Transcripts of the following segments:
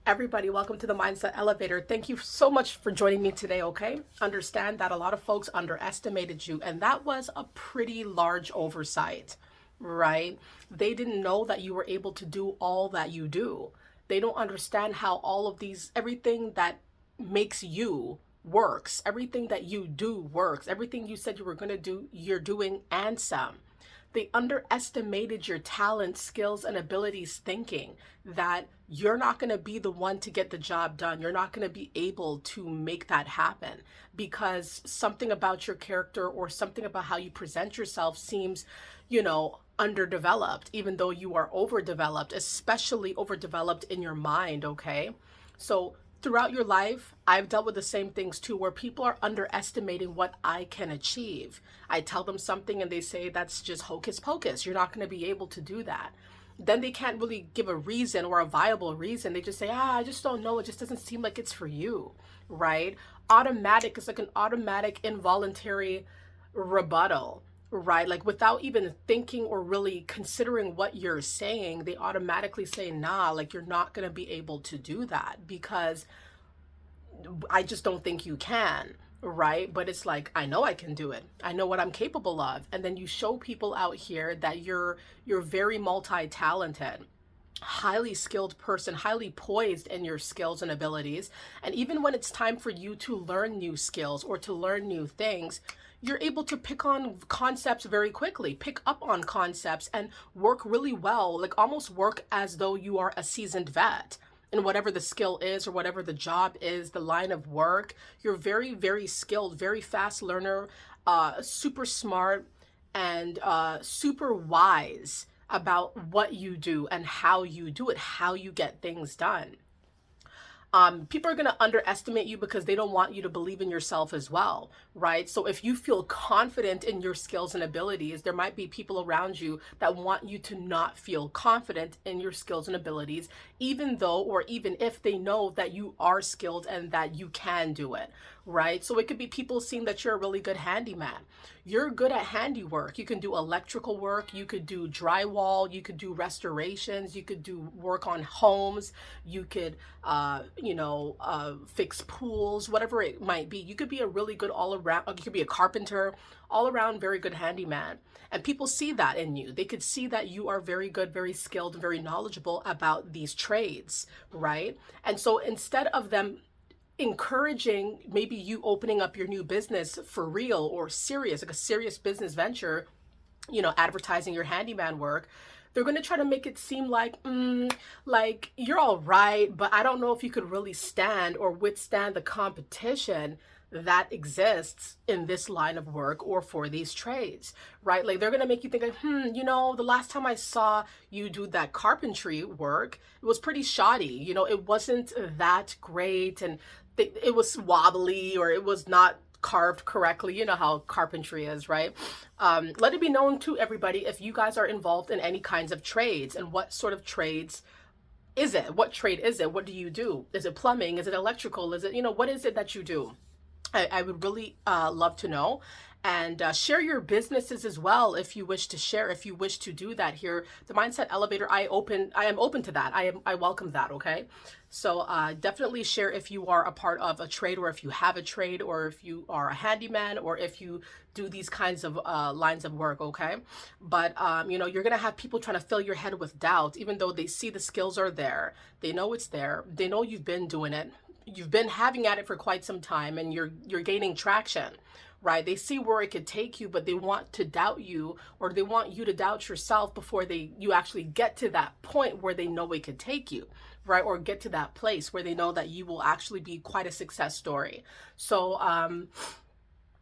Everybody, welcome to the Mindset Elevator. Thank you so much for joining me today, okay? Understand that a lot of folks underestimated you, and that was a pretty large oversight, right? They didn't know that you were able to do all that you do. They don't understand how all of these, everything that makes you works, everything that you do works, everything you said you were going to do, you're doing and some. They underestimated your talent, skills, and abilities, thinking that you're not going to be the one to get the job done. You're not going to be able to make that happen because something about your character or something about how you present yourself seems, underdeveloped, even though you are overdeveloped, especially overdeveloped in your mind, okay? So throughout your life, I've dealt with the same things too, where people are underestimating what I can achieve. I tell them something and they say, that's just hocus pocus. You're not going to be able to do that. Then they can't really give a reason or a viable reason. They just say, I just don't know. It just doesn't seem like it's for you, right? Automatic, it's like an automatic involuntary rebuttal, right? Like without even thinking or really considering what you're saying, they automatically say, nah, like you're not going to be able to do that because I just don't think you can, right? But it's like, I know I can do it. I know what I'm capable of. And then you show people out here that you're very multi-talented, highly skilled person, highly poised in your skills and abilities. And even when it's time for you to learn new skills or to learn new things, you're able to pick on concepts very quickly, pick up on concepts and work really well, like almost work as though you are a seasoned vet in whatever the skill is or whatever the job is, the line of work. You're very, very skilled, very fast learner, super smart, and super wise about what you do and how you do it, how you get things done. People are going to underestimate you because they don't want you to believe in yourself as well, right? So if you feel confident in your skills and abilities, there might be people around you that want you to not feel confident in your skills and abilities, even though or even if they know that you are skilled and that you can do it, right? So it could be people seeing that you're a really good handyman. You're good at handiwork. You can do electrical work, you could do drywall, you could do restorations, you could do work on homes, you could fix pools, whatever it might be. You could be a really good all around, you could be a carpenter, all around very good handyman. And people see that in you. They could see that you are very good, very skilled, very knowledgeable about these trades, right? And so instead of them encouraging maybe you opening up your new business for real or serious, like a serious business venture, advertising your handyman work, they're going to try to make it seem like, like you're all right, but I don't know if you could really stand or withstand the competition that exists in this line of work or for these trades, right? Like they're going to make you think like, the last time I saw you do that carpentry work, it was pretty shoddy. It wasn't that great and it was wobbly or it was not carved correctly. You know how carpentry is, right? Let it be known to everybody if you guys are involved in any kinds of trades and what sort of trades is it? What trade is it? What do you do? Is it plumbing? Is it electrical? Is it, what is it that you do? I would really love to know. And share your businesses as well if you wish to share, if you wish to do that here. The Mindset Elevator, I am open to that. I welcome that, okay? So definitely share if you are a part of a trade or if you have a trade or if you are a handyman or if you do these kinds of lines of work, okay? But, you're going to have people trying to fill your head with doubt, even though they see the skills are there. They know it's there. They know you've been doing it. You've been having at it for quite some time and you're gaining traction, right? They see where it could take you, but they want to doubt you or they want you to doubt yourself before you actually get to that point where they know it could take you, right? Or get to that place where they know that you will actually be quite a success story. So,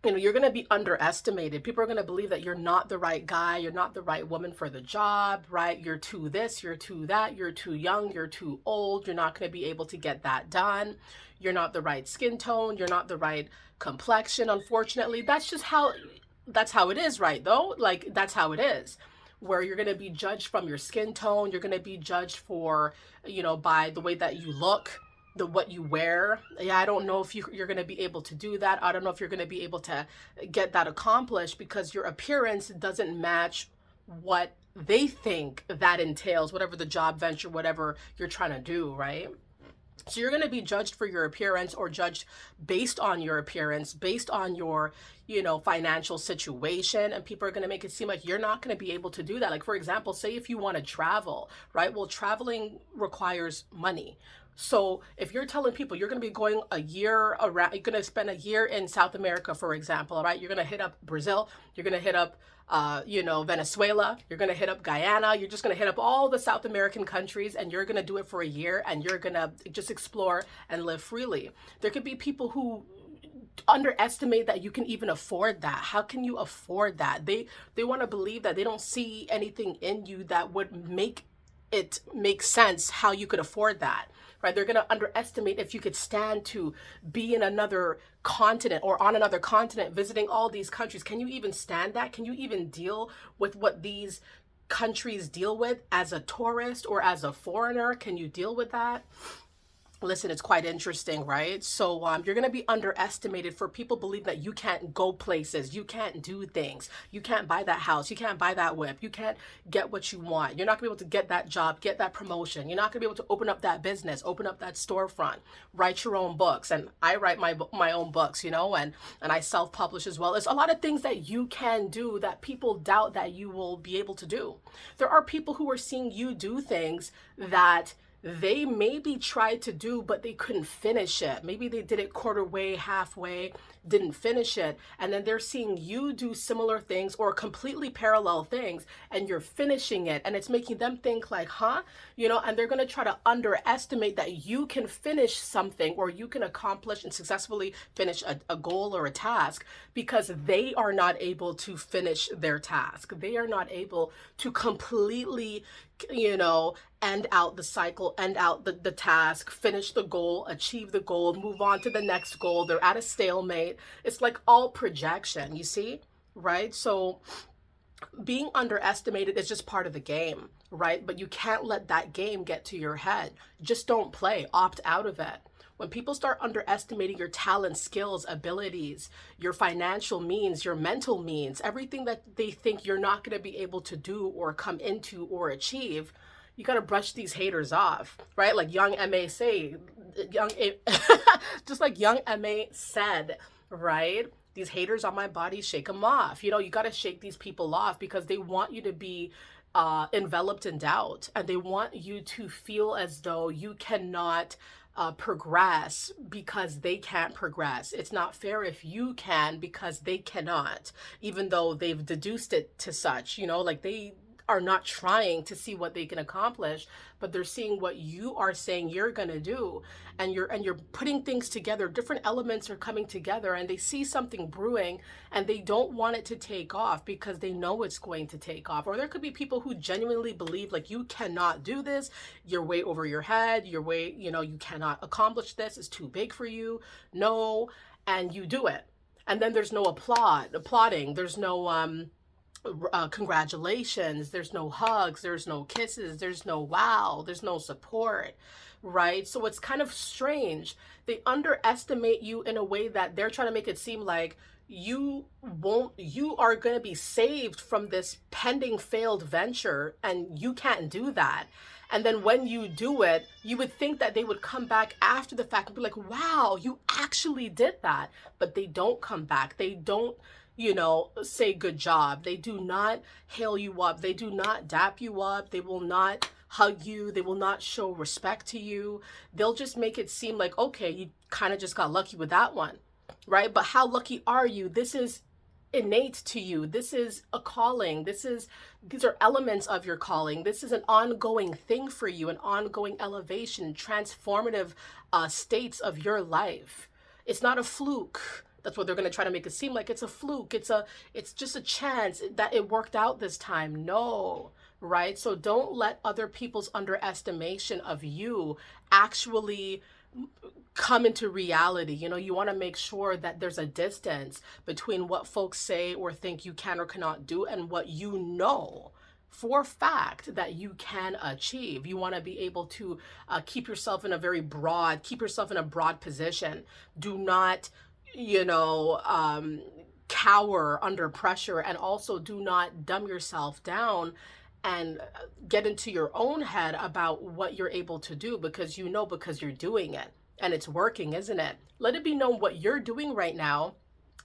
you're going to be underestimated. People are going to believe that you're not the right guy, you're not the right woman for the job, right? You're too this, you're too that, you're too young, you're too old, you're not going to be able to get that done. You're not the right skin tone, you're not the right complexion, unfortunately. That's how it is, right? Though, like that's how it is. Where you're going to be judged from your skin tone, you're going to be judged for, by the way that you look, what you wear. Yeah, I don't know if you're going to be able to do that. I don't know if you're going to be able to get that accomplished because your appearance doesn't match what they think that entails, whatever the job venture, whatever you're trying to do, right? So you're going to be judged for your appearance, or judged based on your appearance, based on your, financial situation. And people are going to make it seem like you're not going to be able to do that. Like, for example, say if you want to travel, right? Well, traveling requires money. So if you're telling people you're going to be going a year around, you're going to spend a year in South America, for example, right? You're going to hit up Brazil, you're going to hit up, Venezuela, you're going to hit up Guyana, you're just going to hit up all the South American countries, and you're going to do it for a year, and you're going to just explore and live freely. There could be people who underestimate that you can even afford that. How can you afford that? They want to believe that they don't see anything in you that would make it make sense how you could afford that, right? They're going to underestimate if you could stand to be in another continent, or on another continent, visiting all these countries. Can you even stand that? Can you even deal with what these countries deal with as a tourist or as a foreigner? Can you deal with that? Listen, it's quite interesting, right? So you're going to be underestimated for people believe that you can't go places, you can't do things, you can't buy that house, you can't buy that whip, you can't get what you want. You're not going to be able to get that job, get that promotion. You're not going to be able to open up that business, open up that storefront, write your own books. And I write my own books, and I self-publish as well. There's a lot of things that you can do that people doubt that you will be able to do. There are people who are seeing you do things that they maybe tried to do, but they couldn't finish it. Maybe they did it quarter way, halfway, didn't finish it. And then they're seeing you do similar things or completely parallel things, and you're finishing it. And it's making them think like, huh? And they're going to try to underestimate that you can finish something, or you can accomplish and successfully finish a goal or a task, because they are not able to finish their task. They are not able to completely, end out the cycle, end out the task, finish the goal, achieve the goal, move on to the next goal. They're at a stalemate. It's like all projection, you see, right? So being underestimated is just part of the game, right? But you can't let that game get to your head. Just don't play, opt out of it. When people start underestimating your talent, skills, abilities, your financial means, your mental means, everything that they think you're not going to be able to do or come into or achieve, you got to brush these haters off, right? Like Young M.A. Just like Young M.A. said, right? These haters on my body, shake them off. You got to shake these people off, because they want you to be enveloped in doubt, and they want you to feel as though you cannot progress because they can't progress. It's not fair if you can because they cannot, even though they've deduced it to such, like they are not trying to see what they can accomplish, but they're seeing what you are saying you're going to do, and you're putting things together. Different elements are coming together, and they see something brewing, and they don't want it to take off because they know it's going to take off. Or there could be people who genuinely believe like, you cannot do this, you're way over your head, you cannot accomplish this, it's too big for you. No. And you do it, and then there's no applauding, there's no congratulations, there's no hugs, there's no kisses, there's no wow, there's no support, right? So it's kind of strange. They underestimate you in a way that they're trying to make it seem like you are going to be saved from this pending failed venture, and you can't do that. And then when you do it, you would think that they would come back after the fact and be like, wow, you actually did that. But they don't come back. They don't say good job. They do not hail you up. They do not dap you up. They will not hug you. They will not show respect to you. They'll just make it seem like, okay, you kind of just got lucky with that one, right? But how lucky are you? This is innate to you. This is a calling. These are elements of your calling. This is an ongoing thing for you, an ongoing elevation, transformative states of your life. It's not a fluke. That's what they're going to try to make it seem like. It's a fluke. It's just a chance that it worked out this time. No, right? So don't let other people's underestimation of you actually come into reality. You want to make sure that there's a distance between what folks say or think you can or cannot do and what you know for fact that you can achieve. You want to be able to keep yourself in a broad position. Do not cower under pressure, and also do not dumb yourself down and get into your own head about what you're able to do, because because you're doing it and it's working, isn't it? Let it be known what you're doing right now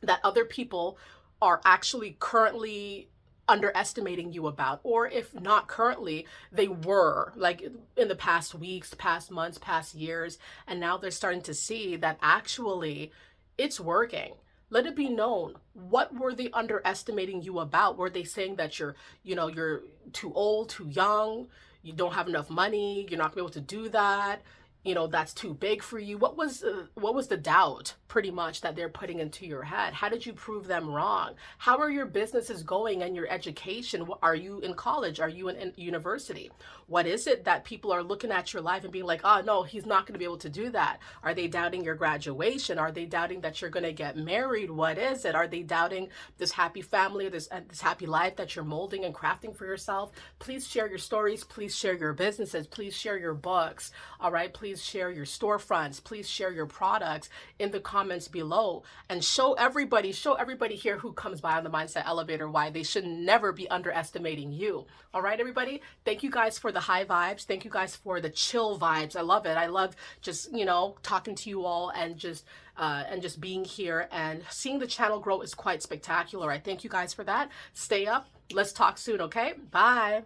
that other people are actually currently underestimating you about, or if not currently, they were like in the past weeks, past months, past years, and now they're starting to see that actually it's working. Let it be known, what were they underestimating you about? Were they saying that you're too old, too young, you don't have enough money, you're not gonna be able to do that, that's too big for you? What was the doubt, pretty much, that they're putting into your head? How did you prove them wrong? How are your businesses going and your education? Are you in college? Are you in university? What is it that people are looking at your life and being like, oh no, he's not going to be able to do that? Are they doubting your graduation? Are they doubting that you're going to get married? What is it? Are they doubting this happy family, this happy life that you're molding and crafting for yourself? Please share your stories. Please share your businesses. Please share your books. All right. Please share your storefronts. Please share your products in the comments below, and show everybody here who comes by on the Mindset Elevator why they should never be underestimating you. All right, everybody. Thank you guys for the high vibes. Thank you guys for the chill vibes. I love it. I love just, talking to you all, and just being here and seeing the channel grow is quite spectacular. I thank you guys for that. Stay up. Let's talk soon. Okay. Bye.